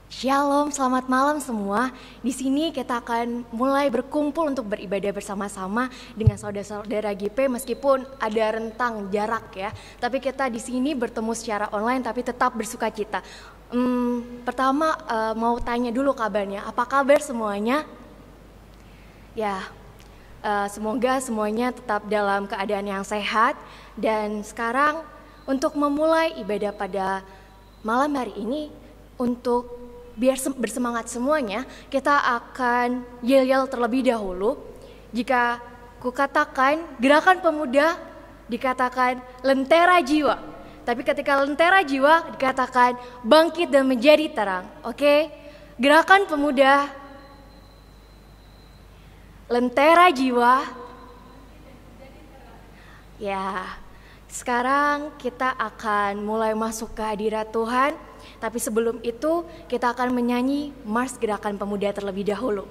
Shalom, selamat malam semua. Di sini kita akan mulai berkumpul untuk beribadah bersama-sama dengan saudara-saudara GP meskipun ada rentang jarak ya. Tapi kita di sini bertemu secara online tapi tetap bersukacita. Pertama mau tanya dulu kabarnya. Apa kabar semuanya? Ya, semoga semuanya tetap dalam keadaan yang sehat. Dan sekarang untuk memulai ibadah pada malam hari ini, untuk biar bersemangat semuanya, kita akan yel-yel terlebih dahulu. Jika kukatakan gerakan pemuda, dikatakan lentera jiwa. Tapi ketika lentera jiwa, dikatakan bangkit dan menjadi terang. Oke? Gerakan pemuda, lentera jiwa. Ya, sekarang kita akan mulai masuk ke hadirat Tuhan. Tapi sebelum itu kita akan menyanyi Mars Gerakan Pemuda terlebih dahulu.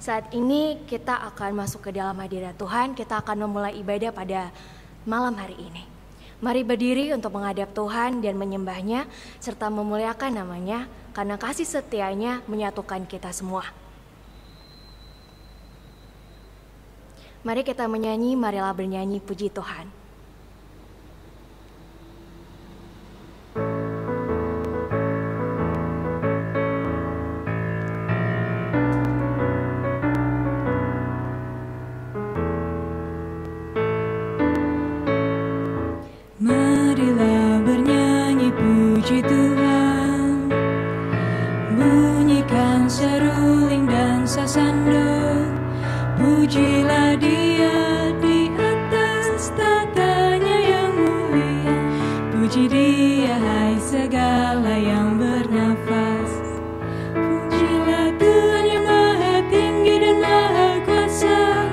Saat ini kita akan masuk ke dalam hadirat Tuhan. Kita akan memulai ibadah pada malam hari ini. Mari berdiri untuk menghadap Tuhan dan menyembahnya serta memuliakan namanya karena kasih setianya menyatukan kita semua. Mari kita menyanyi, marilah bernyanyi puji Tuhan. Pujilah Dia di atas tatanya yang mulia. Puji Dia hai segala yang bernafas. Pujilah Tuhan yang maha tinggi dan maha kuasa.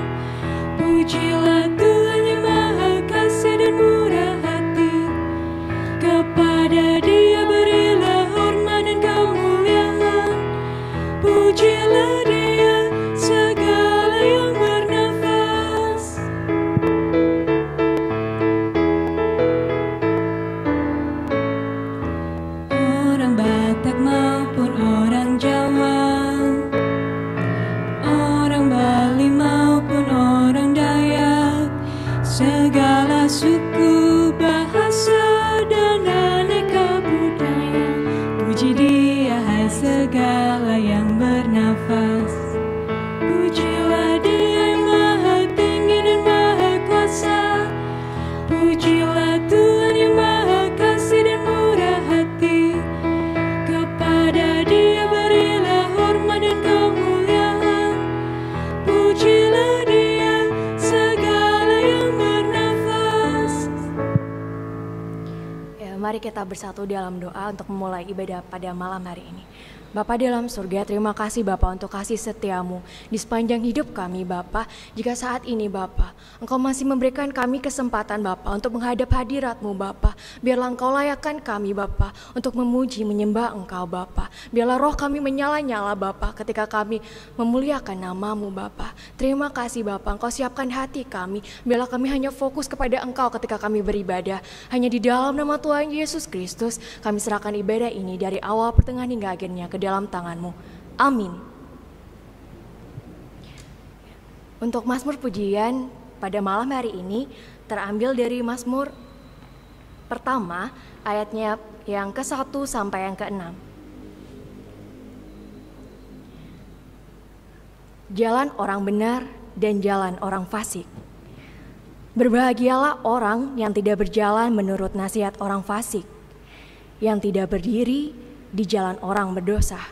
Pujilah Tuhan yang maha kasih dan murah hati. Kepada Dia berilah hormat dan kemuliaan. Pujilah Dia segala yang bernafas. Orang Batak maupun orang Jawa, orang Bali maupun orang Dayak, segala suku, bahasa dan aneka budaya. Puji Dia hai segala yang bernafas. Pujilah Dia yang maha tinggi dan maha kuasa. Pujilah Tuhan yang maha kasih dan murah hati. Kepada Dia berilah hormat dan kemuliaan. Pujilah Dia segala yang bernafas. Ya, mari kita bersatu dalam doa untuk memulai ibadah pada malam hari ini. Bapa dalam surga, terima kasih Bapa untuk kasih setiamu di sepanjang hidup kami Bapa. Jika saat ini Bapa, Engkau masih memberikan kami kesempatan Bapa untuk menghadap hadirat-Mu Bapa. Biarlah Engkau layakkan kami Bapa untuk memuji menyembah Engkau Bapa. Biarlah roh kami menyala-nyala Bapa ketika kami memuliakan nama-Mu Bapa. Terima kasih Bapa, Engkau siapkan hati kami. Biarlah kami hanya fokus kepada Engkau ketika kami beribadah. Hanya di dalam nama Tuhan Yesus Kristus kami serahkan ibadah ini dari awal pertengahan hingga akhirnya ke dalam tangan-Mu. Amin. Untuk Mazmur pujian pada malam hari ini terambil dari Mazmur pertama ayatnya yang ke-1 sampai yang ke-6. Jalan orang benar dan jalan orang fasik. Berbahagialah orang yang tidak berjalan menurut nasihat orang fasik, yang tidak berdiri di jalan orang berdosa,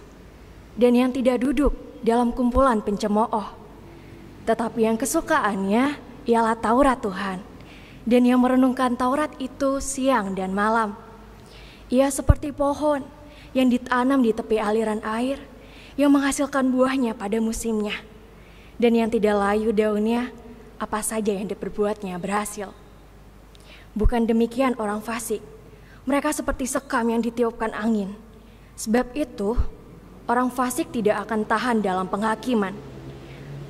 dan yang tidak duduk dalam kumpulan pencemooh. Tetapi yang kesukaannya ialah Taurat Tuhan, dan yang merenungkan Taurat itu siang dan malam. Ia seperti pohon yang ditanam di tepi aliran air, yang menghasilkan buahnya pada musimnya, dan yang tidak layu daunnya, apa saja yang diperbuatnya berhasil. Bukan demikian orang fasik, mereka seperti sekam yang ditiupkan angin. Sebab itu, orang fasik tidak akan tahan dalam penghakiman.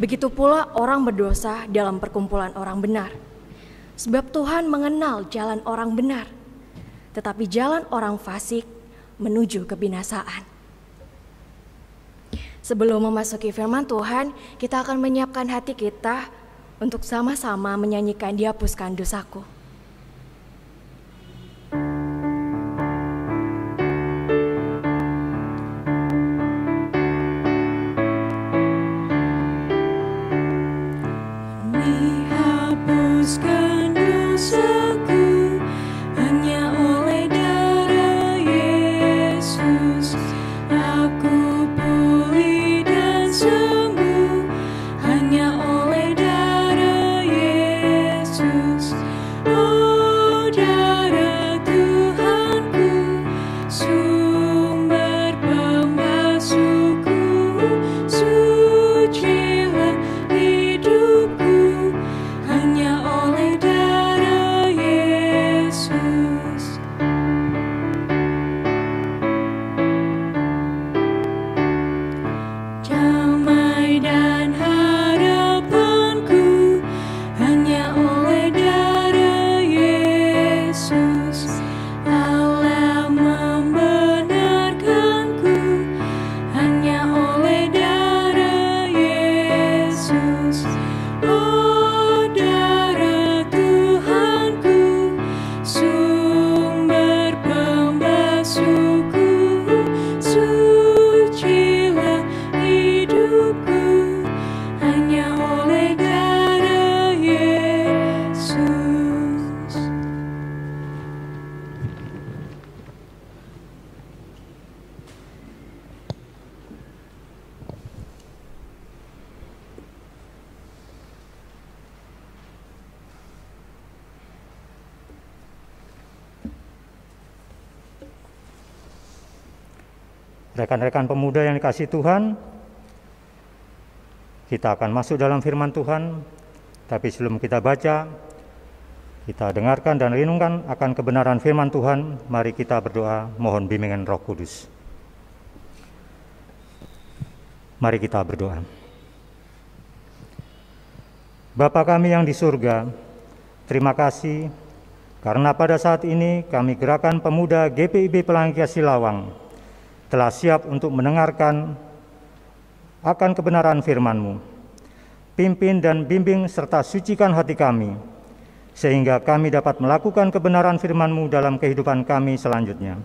Begitu pula orang berdosa dalam perkumpulan orang benar. Sebab Tuhan mengenal jalan orang benar, tetapi jalan orang fasik menuju kebinasaan. Sebelum memasuki firman Tuhan, kita akan menyiapkan hati kita untuk sama-sama menyanyikan "Dihapuskan Dosaku". Dihapuskan dosaku hanya oleh darah Yesus. Aku pulih dan sembuh hanya oleh darah Yesus. Oh, darah Tuhanku, sumber pembasuhku, sucilah hidupku hanya oleh darah Yesus. Damai dan harapanku hanya oleh darah Yesus. Allah membenarkanku hanya oleh darah Yesus. Oh, darah Tuhanku, sumber pembasuhku, sucilah hidupku hanya oleh darah Yesus. Rekan-rekan pemuda yang dikasihi Tuhan, kita akan masuk dalam firman Tuhan, tapi sebelum kita baca, kita dengarkan dan renungkan akan kebenaran firman Tuhan. Mari kita berdoa mohon bimbingan Roh Kudus. Mari kita berdoa. Bapa kami yang di surga, terima kasih karena pada saat ini kami Gerakan Pemuda GPIB Pelangi Kasih Lawang telah siap untuk mendengarkan akan kebenaran firman-Mu. Pimpin dan bimbing serta sucikan hati kami, sehingga kami dapat melakukan kebenaran firman-Mu dalam kehidupan kami selanjutnya.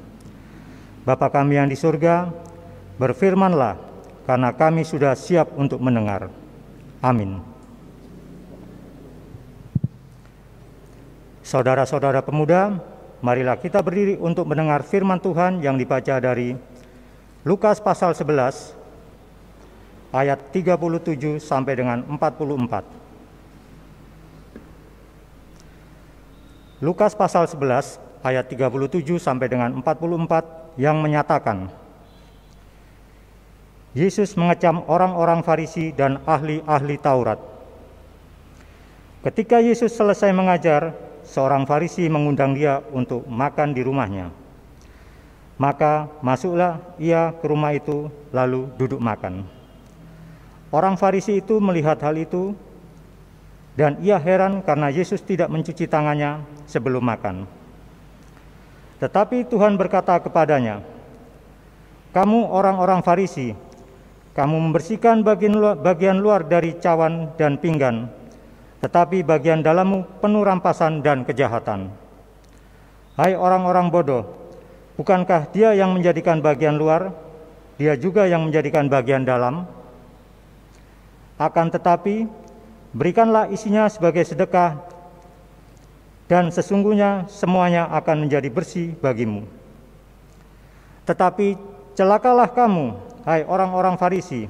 Bapa kami yang di surga, berfirmanlah, karena kami sudah siap untuk mendengar. Amin. Saudara-saudara pemuda, marilah kita berdiri untuk mendengar firman Tuhan yang dibaca dari Lukas pasal 11 ayat 37 sampai dengan 44. Lukas pasal 11 ayat 37 sampai dengan 44 yang menyatakan, Yesus mengecam orang-orang Farisi dan ahli-ahli Taurat. Ketika Yesus selesai mengajar, seorang Farisi mengundang dia untuk makan di rumahnya. Maka masuklah ia ke rumah itu, lalu duduk makan. Orang Farisi itu melihat hal itu, dan ia heran karena Yesus tidak mencuci tangannya sebelum makan. Tetapi Tuhan berkata kepadanya, "Kamu orang-orang Farisi, kamu membersihkan bagian luar dari cawan dan pinggan, tetapi bagian dalammu penuh rampasan dan kejahatan. Hai orang-orang bodoh, bukankah Dia yang menjadikan bagian luar, Dia juga yang menjadikan bagian dalam? Akan tetapi, berikanlah isinya sebagai sedekah, dan sesungguhnya semuanya akan menjadi bersih bagimu. Tetapi celakalah kamu, hai orang-orang Farisi,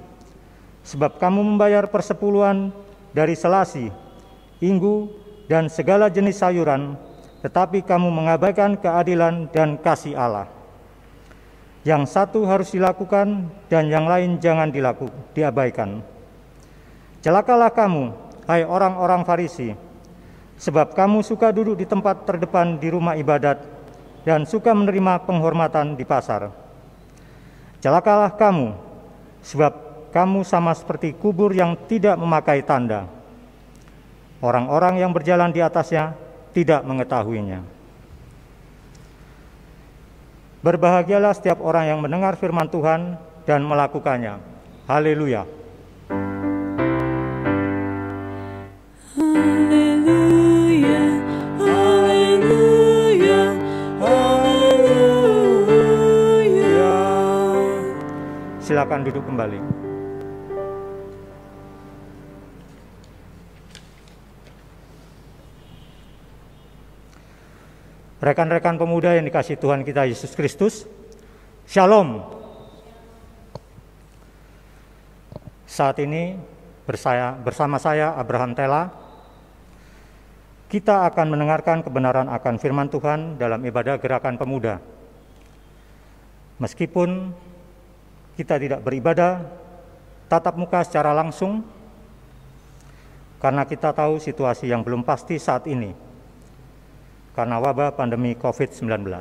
sebab kamu membayar persepuluhan dari selasi, inggu, dan segala jenis sayuran, tetapi kamu mengabaikan keadilan dan kasih Allah. Yang satu harus dilakukan dan yang lain jangan diabaikan. Celakalah kamu, hai orang-orang Farisi, sebab kamu suka duduk di tempat terdepan di rumah ibadat dan suka menerima penghormatan di pasar. Celakalah kamu, sebab kamu sama seperti kubur yang tidak memakai tanda. Orang-orang yang berjalan di atasnya tidak mengetahuinya. Berbahagialah setiap orang yang mendengar firman Tuhan dan melakukannya. Haleluya. Haleluya, haleluya, haleluya. Silakan duduk kembali. Rekan-rekan pemuda yang dikasihi Tuhan kita Yesus Kristus, Shalom. Saat ini bersama saya Abraham Tela, kita akan mendengarkan kebenaran akan firman Tuhan dalam ibadah gerakan pemuda. Meskipun kita tidak beribadah tatap muka secara langsung, karena kita tahu situasi yang belum pasti saat ini, karena wabah pandemi COVID-19.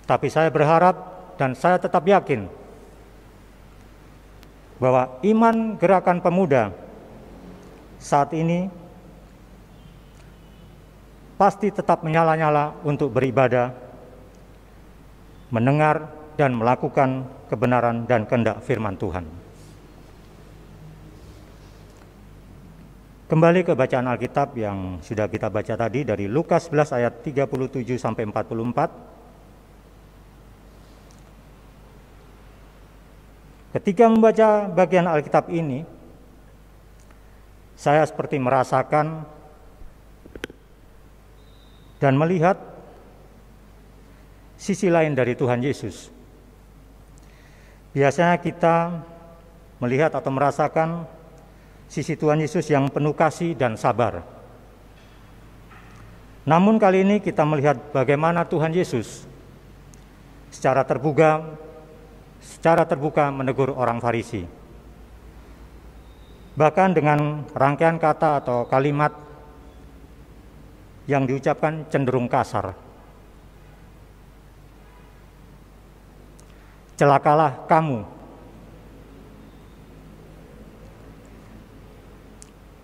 Tapi saya berharap dan saya tetap yakin bahwa iman gerakan pemuda saat ini pasti tetap menyala-nyala untuk beribadah, mendengar dan melakukan kebenaran dan kehendak firman Tuhan. Kembali ke bacaan Alkitab yang sudah kita baca tadi dari Lukas 11 ayat 37 sampai 44. Ketika membaca bagian Alkitab ini, saya seperti merasakan dan melihat sisi lain dari Tuhan Yesus. Biasanya kita melihat atau merasakan sisi Tuhan Yesus yang penuh kasih dan sabar. Namun kali ini kita melihat bagaimana Tuhan Yesus secara terbuka menegur orang Farisi. Bahkan dengan rangkaian kata atau kalimat yang diucapkan cenderung kasar. Celakalah kamu.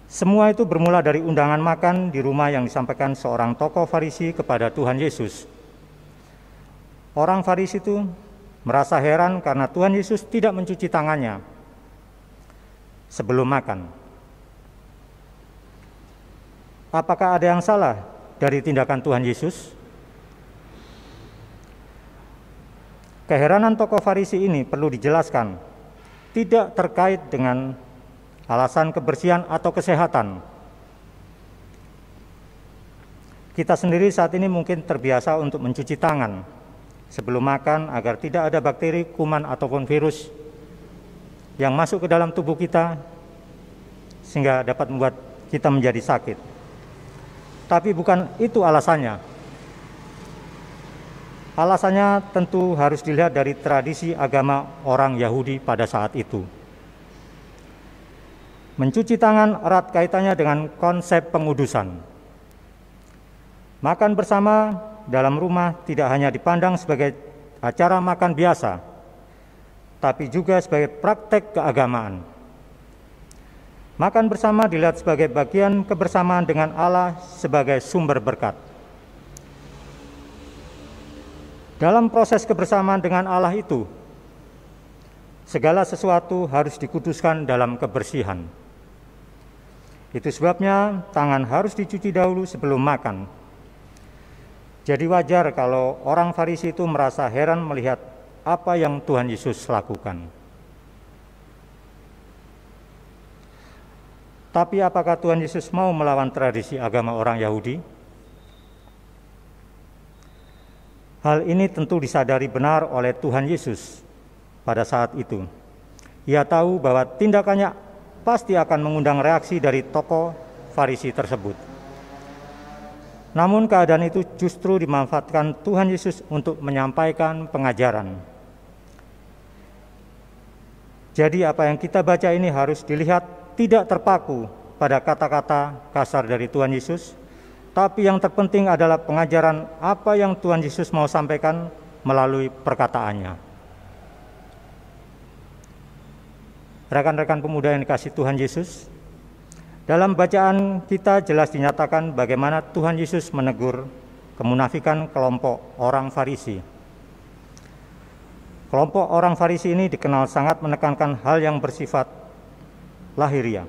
Semua itu bermula dari undangan makan di rumah yang disampaikan seorang tokoh Farisi kepada Tuhan Yesus. Orang Farisi itu merasa heran karena Tuhan Yesus tidak mencuci tangannya sebelum makan. Apakah ada yang salah dari tindakan Tuhan Yesus? Keheranan tokoh Farisi ini perlu dijelaskan, tidak terkait dengan alasan kebersihan atau kesehatan. Kita sendiri saat ini mungkin terbiasa untuk mencuci tangan sebelum makan agar tidak ada bakteri, kuman, ataupun virus yang masuk ke dalam tubuh kita sehingga dapat membuat kita menjadi sakit. Tapi bukan itu alasannya. Alasannya tentu harus dilihat dari tradisi agama orang Yahudi pada saat itu. Mencuci tangan erat kaitannya dengan konsep pengudusan. Makan bersama dalam rumah tidak hanya dipandang sebagai acara makan biasa, tapi juga sebagai praktek keagamaan. Makan bersama dilihat sebagai bagian kebersamaan dengan Allah sebagai sumber berkat. Dalam proses kebersamaan dengan Allah itu, segala sesuatu harus dikuduskan dalam kebersihan. Itu sebabnya tangan harus dicuci dahulu sebelum makan. Jadi wajar kalau orang Farisi itu merasa heran melihat apa yang Tuhan Yesus lakukan. Tapi apakah Tuhan Yesus mau melawan tradisi agama orang Yahudi? Hal ini tentu disadari benar oleh Tuhan Yesus pada saat itu. Ia tahu bahwa tindakannya pasti akan mengundang reaksi dari tokoh Farisi tersebut. Namun keadaan itu justru dimanfaatkan Tuhan Yesus untuk menyampaikan pengajaran. Jadi apa yang kita baca ini harus dilihat tidak terpaku pada kata-kata kasar dari Tuhan Yesus, tapi yang terpenting adalah pengajaran apa yang Tuhan Yesus mau sampaikan melalui perkataannya. Rekan-rekan pemuda yang dikasihi Tuhan Yesus, dalam bacaan kita jelas dinyatakan bagaimana Tuhan Yesus menegur kemunafikan kelompok orang Farisi. Kelompok orang Farisi ini dikenal sangat menekankan hal yang bersifat lahiriah.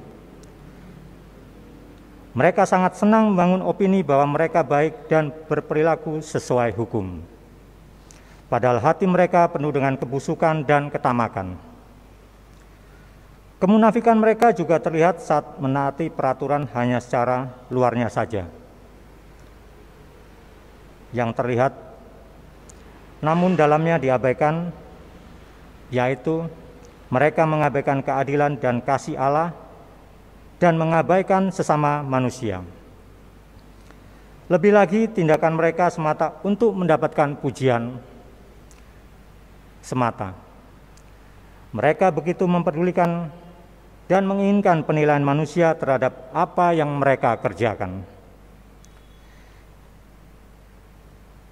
Mereka sangat senang membangun opini bahwa mereka baik dan berperilaku sesuai hukum. Padahal hati mereka penuh dengan kebusukan dan ketamakan. Kemunafikan mereka juga terlihat saat menaati peraturan hanya secara luarnya saja. Yang terlihat, namun dalamnya diabaikan, yaitu mereka mengabaikan keadilan dan kasih Allah dan mengabaikan sesama manusia. Lebih lagi, tindakan mereka semata untuk mendapatkan pujian semata. Mereka begitu mempedulikan dan menginginkan penilaian manusia terhadap apa yang mereka kerjakan.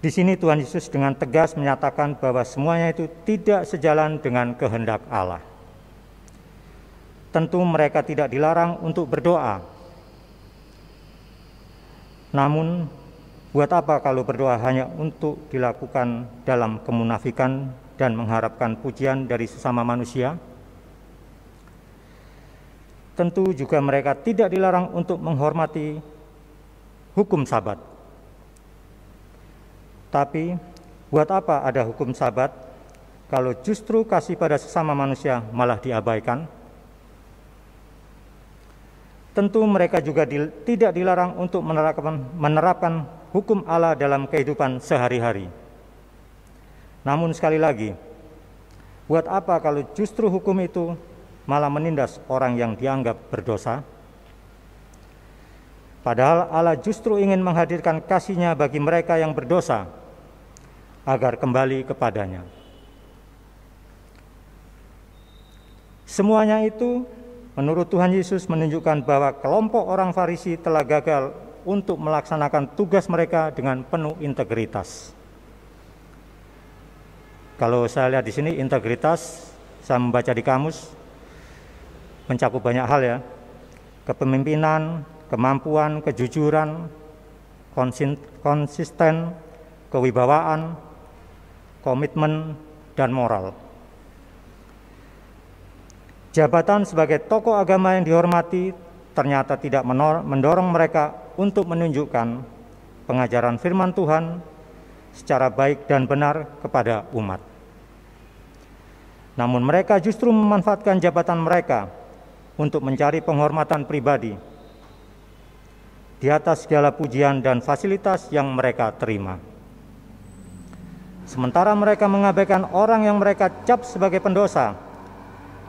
Di sini Tuhan Yesus dengan tegas menyatakan bahwa semuanya itu tidak sejalan dengan kehendak Allah. Tentu mereka tidak dilarang untuk berdoa. Namun, buat apa kalau berdoa hanya untuk dilakukan dalam kemunafikan dan mengharapkan pujian dari sesama manusia? Tentu juga mereka tidak dilarang untuk menghormati hukum Sabat. Tapi, buat apa ada hukum Sabat kalau justru kasih pada sesama manusia malah diabaikan? Tentu mereka juga tidak dilarang untuk menerapkan hukum Allah dalam kehidupan sehari-hari. Namun sekali lagi, buat apa kalau justru hukum itu malah menindas orang yang dianggap berdosa? Padahal Allah justru ingin menghadirkan kasih-Nya bagi mereka yang berdosa agar kembali kepadanya. Semuanya itu menurut Tuhan Yesus menunjukkan bahwa kelompok orang Farisi telah gagal untuk melaksanakan tugas mereka dengan penuh integritas. Kalau saya lihat di sini integritas, saya membaca di kamus, mencakup banyak hal ya. Kepemimpinan, kemampuan, kejujuran, konsisten, kewibawaan, komitmen, dan moral. Jabatan sebagai tokoh agama yang dihormati ternyata tidak mendorong mereka untuk menunjukkan pengajaran firman Tuhan secara baik dan benar kepada umat. Namun mereka justru memanfaatkan jabatan mereka untuk mencari penghormatan pribadi di atas segala pujian dan fasilitas yang mereka terima. Sementara mereka mengabaikan orang yang mereka cap sebagai pendosa,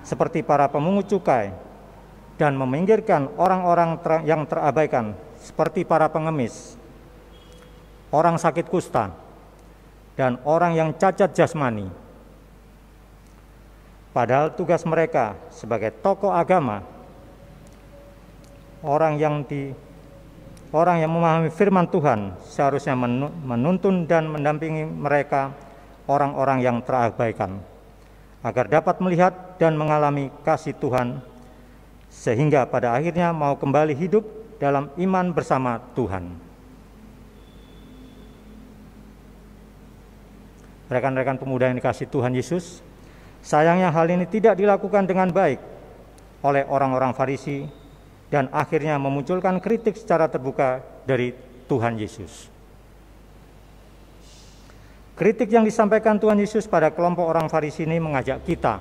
seperti para pemungut cukai, dan meminggirkan orang-orang yang terabaikan, seperti para pengemis, orang sakit kusta, dan orang yang cacat jasmani. Padahal tugas mereka sebagai tokoh agama, orang yang memahami firman Tuhan, seharusnya menuntun dan mendampingi mereka, orang-orang yang terabaikan, agar dapat melihat dan mengalami kasih Tuhan, sehingga pada akhirnya mau kembali hidup dalam iman bersama Tuhan. Rekan-rekan pemuda yang dikasihi Tuhan Yesus, Sayangnya hal ini tidak dilakukan dengan baik oleh orang-orang Farisi dan akhirnya memunculkan kritik secara terbuka dari Tuhan Yesus. Kritik yang disampaikan Tuhan Yesus pada kelompok orang Farisi ini mengajak kita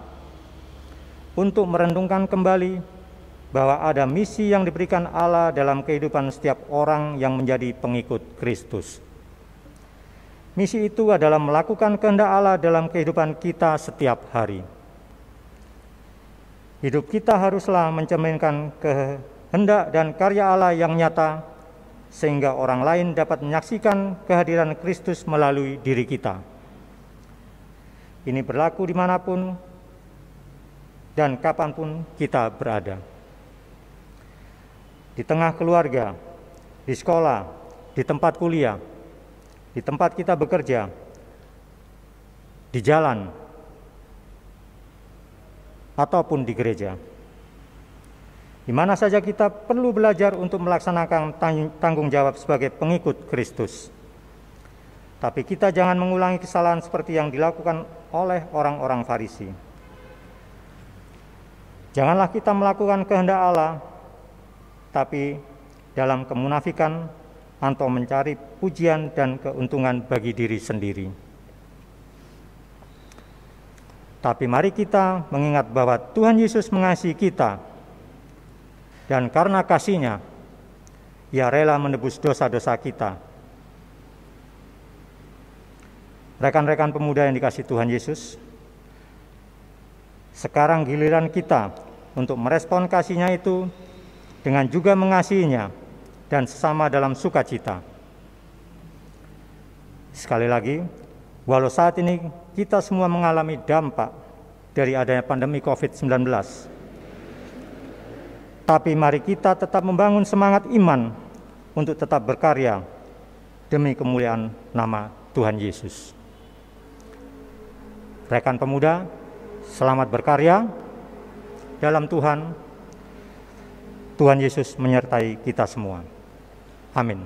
untuk merenungkan kembali bahwa ada misi yang diberikan Allah dalam kehidupan setiap orang yang menjadi pengikut Kristus. Misi itu adalah melakukan kehendak Allah dalam kehidupan kita setiap hari. Hidup kita haruslah mencerminkan kehendak dan karya Allah yang nyata, sehingga orang lain dapat menyaksikan kehadiran Kristus melalui diri kita. Ini berlaku dimanapun dan kapanpun kita berada. Di tengah keluarga, di sekolah, di tempat kuliah, di tempat kita bekerja, di jalan, ataupun di gereja. Di mana saja kita perlu belajar untuk melaksanakan tanggung jawab sebagai pengikut Kristus. Tapi kita jangan mengulangi kesalahan seperti yang dilakukan oleh orang-orang Farisi. Janganlah kita melakukan kehendak Allah, tapi dalam kemunafikan atau mencari pujian dan keuntungan bagi diri sendiri. Tapi mari kita mengingat bahwa Tuhan Yesus mengasihi kita, dan karena kasih-Nya, Ia rela menebus dosa-dosa kita. Rekan-rekan pemuda yang dikasihi Tuhan Yesus, sekarang giliran kita untuk merespon kasih-Nya itu dengan juga mengasihinya dan sesama dalam sukacita. Sekali lagi, walau saat ini kita semua mengalami dampak dari adanya pandemi COVID-19, tapi mari kita tetap membangun semangat iman untuk tetap berkarya demi kemuliaan nama Tuhan Yesus. Rekan pemuda, selamat berkarya dalam Tuhan. Tuhan Yesus menyertai kita semua. Amin.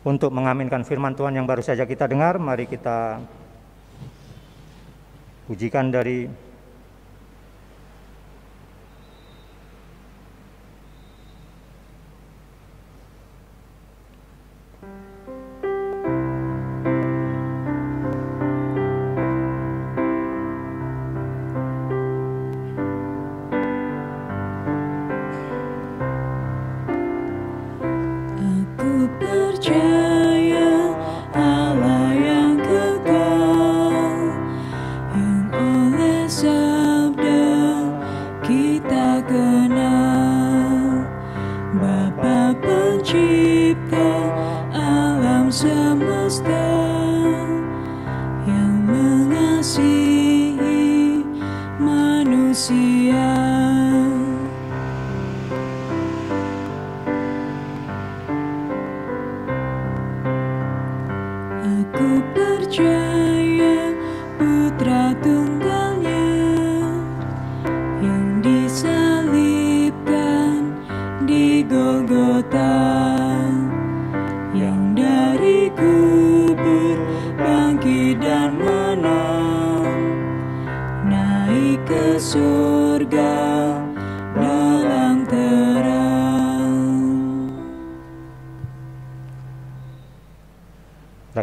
Untuk mengaminkan firman Tuhan yang baru saja kita dengar, mari kita pujikan dari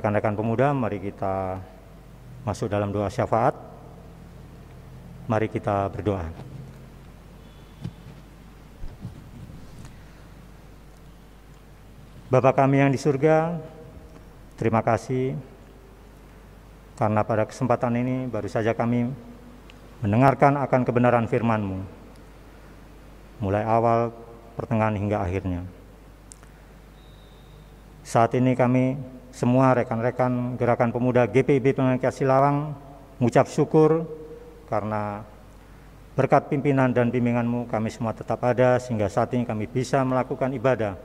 rekan-rekan pemuda, mari kita masuk dalam doa syafaat. Mari kita berdoa. Bapa kami yang di surga, terima kasih karena pada kesempatan ini baru saja kami mendengarkan akan kebenaran firman-Mu, mulai awal, pertengahan hingga akhirnya. Saat ini kami semua rekan-rekan Gerakan Pemuda GPIB Pelangkia Silawang mengucap syukur karena berkat pimpinan dan bimbingan-Mu kami semua tetap ada sehingga saat ini kami bisa melakukan ibadah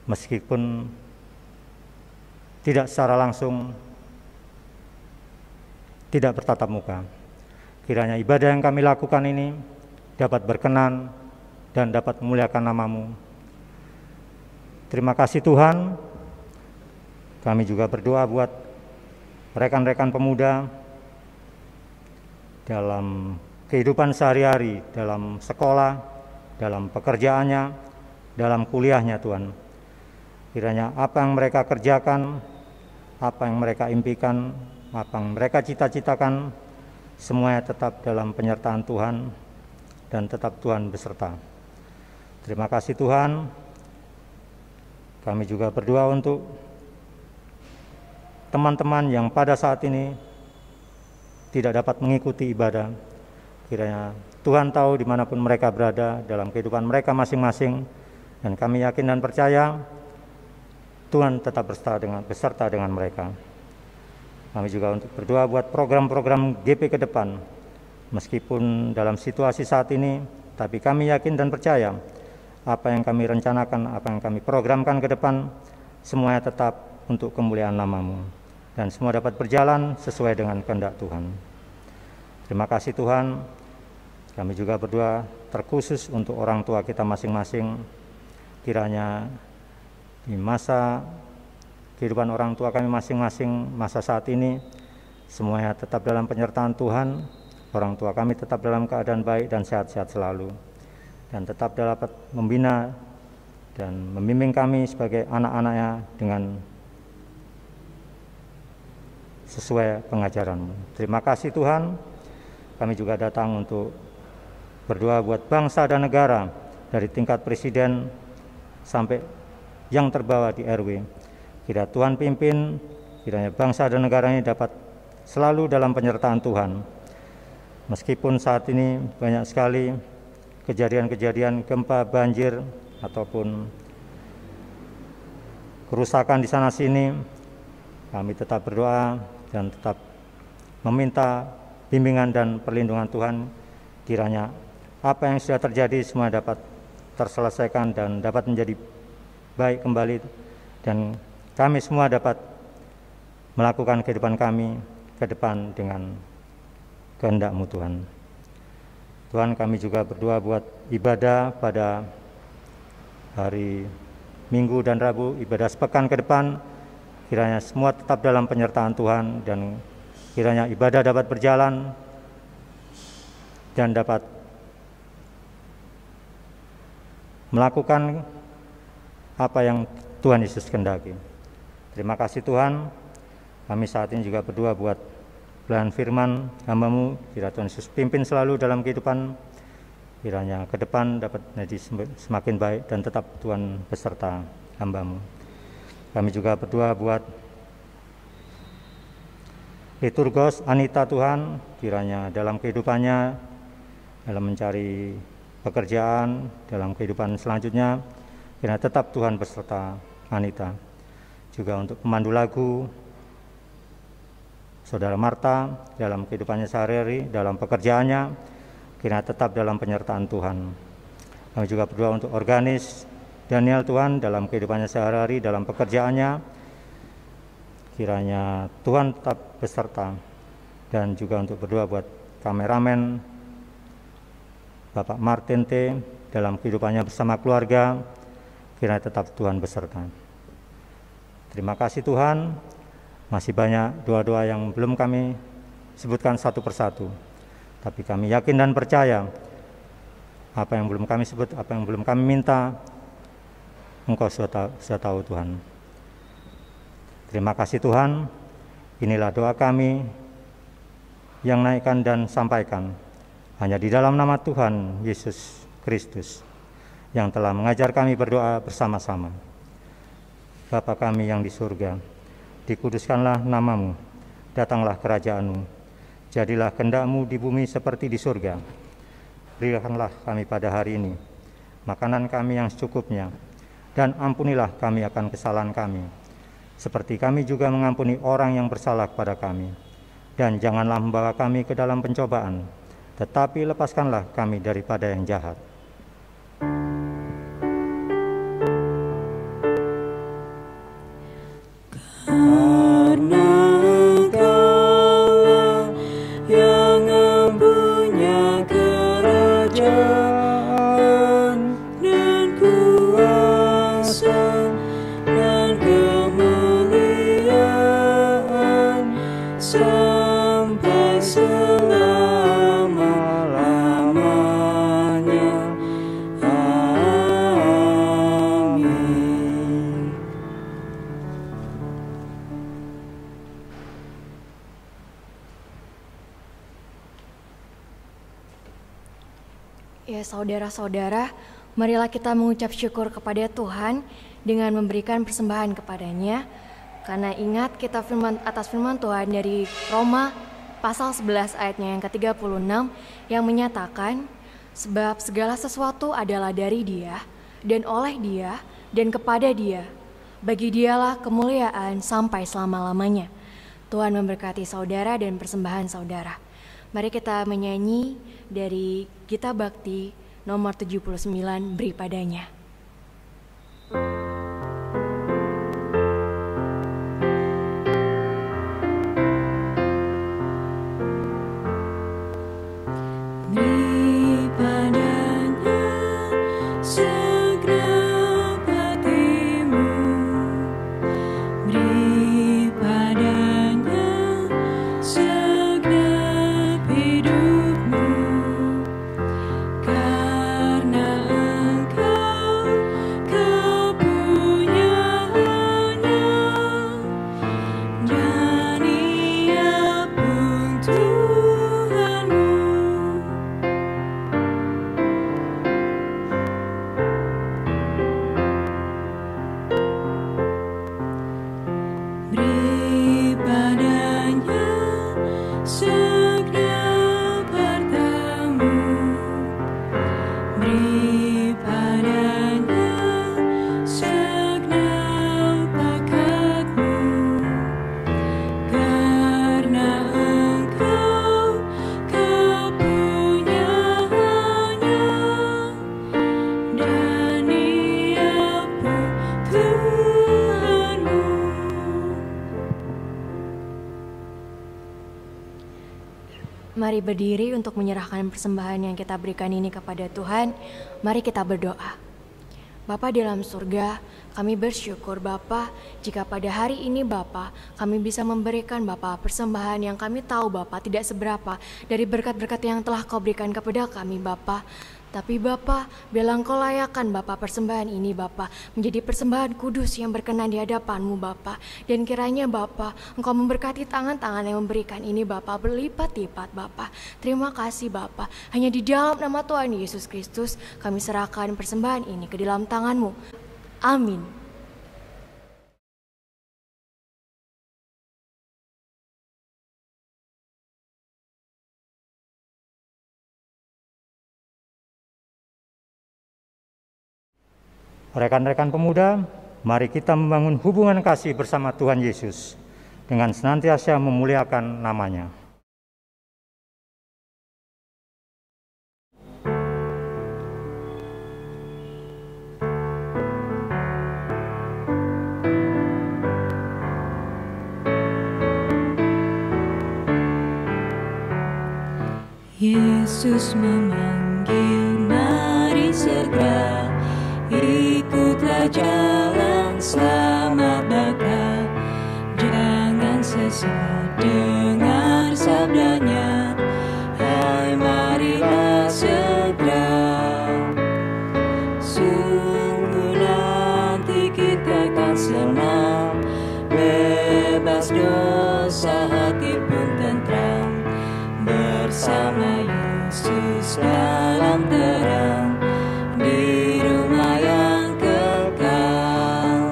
meskipun tidak secara langsung, tidak bertatap muka. Kiranya ibadah yang kami lakukan ini dapat berkenan dan dapat memuliakan nama-Mu. Terima kasih Tuhan, kami juga berdoa buat rekan-rekan pemuda dalam kehidupan sehari-hari, dalam sekolah, dalam pekerjaannya, dalam kuliahnya Tuhan. Kiranya apa yang mereka kerjakan, apa yang mereka impikan, apa yang mereka cita-citakan, semuanya tetap dalam penyertaan Tuhan dan tetap Tuhan beserta. Terima kasih Tuhan. Kami juga berdoa untuk teman-teman yang pada saat ini tidak dapat mengikuti ibadah. Kiranya Tuhan tahu dimanapun mereka berada dalam kehidupan mereka masing-masing, dan kami yakin dan percaya Tuhan tetap beserta dengan mereka. Kami juga untuk berdoa buat program-program GP ke depan, meskipun dalam situasi saat ini, tapi kami yakin dan percaya apa yang kami rencanakan, apa yang kami programkan ke depan, semuanya tetap untuk kemuliaan nama-Mu, dan semua dapat berjalan sesuai dengan kehendak Tuhan. Terima kasih Tuhan. Kami juga berdoa terkhusus untuk orang tua kita masing-masing. Kiranya di masa kehidupan orang tua kami masing-masing, masa saat ini, semuanya tetap dalam penyertaan Tuhan. Orang tua kami tetap dalam keadaan baik dan sehat-sehat selalu, dan tetap dapat membina dan membimbing kami sebagai anak-anaknya dengan sesuai pengajaran-Mu. Terima kasih Tuhan. Kami juga datang untuk berdoa buat bangsa dan negara, dari tingkat presiden sampai yang terbawa di RW. Kiranya Tuhan pimpin, kiranya bangsa dan negara ini dapat selalu dalam penyertaan Tuhan. Meskipun saat ini banyak sekali kejadian-kejadian gempa, banjir, ataupun kerusakan di sana sini, kami tetap berdoa dan tetap meminta bimbingan dan perlindungan Tuhan. Kiranya apa yang sudah terjadi semua dapat terselesaikan dan dapat menjadi baik kembali, dan kami semua dapat melakukan kehidupan kami ke depan dengan kehendak-Mu Tuhan. Tuhan, kami juga berdoa buat ibadah pada hari Minggu dan Rabu, ibadah sepekan ke depan. Kiranya semua tetap dalam penyertaan Tuhan, dan kiranya ibadah dapat berjalan dan dapat melakukan apa yang Tuhan Yesus kehendaki. Terima kasih Tuhan. Kami saat ini juga berdoa buat belahan firman hamba-Mu, kiranya Tuhan Yesus pimpin selalu dalam kehidupan, kiranya ke depan dapat menjadi semakin baik dan tetap Tuhan beserta hamba-Mu. Kami juga berdoa buat liturgos Anita Tuhan, kiranya dalam kehidupannya, dalam mencari pekerjaan, dalam kehidupan selanjutnya, kiranya tetap Tuhan beserta Anita. Juga untuk pemandu lagu Saudara Marta, dalam kehidupannya sehari-hari, dalam pekerjaannya, kiranya tetap dalam penyertaan Tuhan. Kami juga berdoa untuk organis Daniel Tuhan, dalam kehidupannya sehari-hari, dalam pekerjaannya, kiranya Tuhan tetap beserta. Dan juga untuk berdoa buat kameramen Bapak Martin T, dalam kehidupannya bersama keluarga, kiranya tetap Tuhan beserta. Terima kasih Tuhan. Masih banyak doa-doa yang belum kami sebutkan satu persatu, tapi kami yakin dan percaya apa yang belum kami sebut, apa yang belum kami minta, Engkau sudah tahu Tuhan. Terima kasih Tuhan. Inilah doa kami yang naikkan dan sampaikan hanya di dalam nama Tuhan Yesus Kristus yang telah mengajar kami berdoa bersama-sama. Bapa kami yang di surga, dikuduskanlah nama-Mu, datanglah kerajaan-Mu, jadilah kehendak-Mu di bumi seperti di surga. Berikanlah kami pada hari ini makanan kami yang secukupnya, dan ampunilah kami akan kesalahan kami, seperti kami juga mengampuni orang yang bersalah kepada kami. Dan janganlah membawa kami ke dalam pencobaan, tetapi lepaskanlah kami daripada yang jahat. Dan kuasa Ya saudara-saudara, marilah kita mengucap syukur kepada Tuhan dengan memberikan persembahan kepadanya. Karena ingat kita atas firman Tuhan dari Roma pasal 11 ayatnya yang ke-36 yang menyatakan, sebab segala sesuatu adalah dari Dia dan oleh Dia dan kepada Dia. Bagi Dialah kemuliaan sampai selama-lamanya. Tuhan memberkati saudara dan persembahan saudara. Mari kita menyanyi dari Gita Bakti nomor 79, Beri Padanya. Mari berdiri untuk menyerahkan persembahan yang kita berikan ini kepada Tuhan. Mari kita berdoa. Bapa dalam surga, kami bersyukur Bapa jika pada hari ini Bapa kami bisa memberikan Bapa persembahan yang kami tahu Bapa tidak seberapa dari berkat-berkat yang telah Kau berikan kepada kami Bapa. Tapi Bapa, biarlah Engkau layakkan Bapa persembahan ini Bapa menjadi persembahan kudus yang berkenan di hadapan-Mu Bapa. Dan kiranya Bapa, Engkau memberkati tangan-tangan yang memberikan ini Bapa berlipat-lipat Bapa. Terima kasih Bapa. Hanya di dalam nama Tuhan Yesus Kristus kami serahkan persembahan ini ke dalam tangan-Mu. Amin. Rekan-rekan pemuda, mari kita membangun hubungan kasih bersama Tuhan Yesus dengan senantiasa memuliakan nama-Nya. Yesus memanggil, mari segera ikutlah jalan selamat bakal. Jangan sesat dengar sabdanya, hai marilah segera. Sungguh nanti kita akan senang, bebas dosa hati pun tentram, bersama Yesus dalam terang di rumah yang kekal.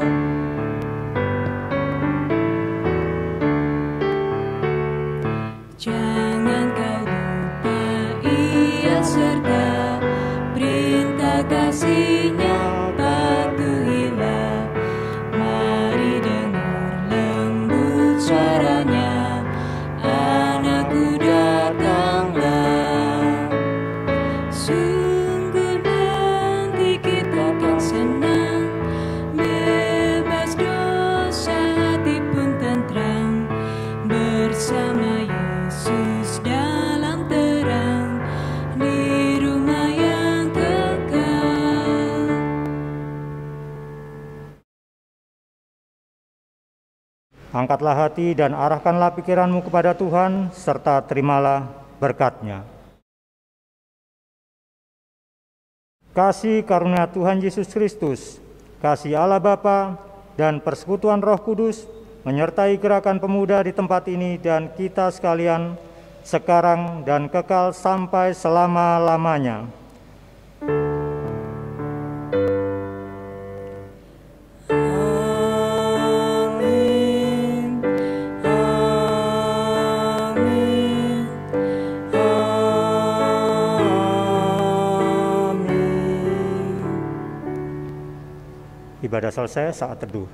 Jangan kau lupa Ia serta perintah kasih-Nya patuhilah. Mari dengar lembut suaranya, anakku datanglah. Sungguh nanti kita akan senang, bebas dosa hati pun tentram, bersama Yesus dalam terang di rumah yang kekal. Angkatlah hati dan arahkanlah pikiranmu kepada Tuhan, serta terimalah berkat-Nya. Kasih karunia Tuhan Yesus Kristus, kasih Allah Bapa, dan persekutuan Roh Kudus menyertai gerakan pemuda di tempat ini dan kita sekalian sekarang dan kekal sampai selama-lamanya. ibadah selesai, saat teduh.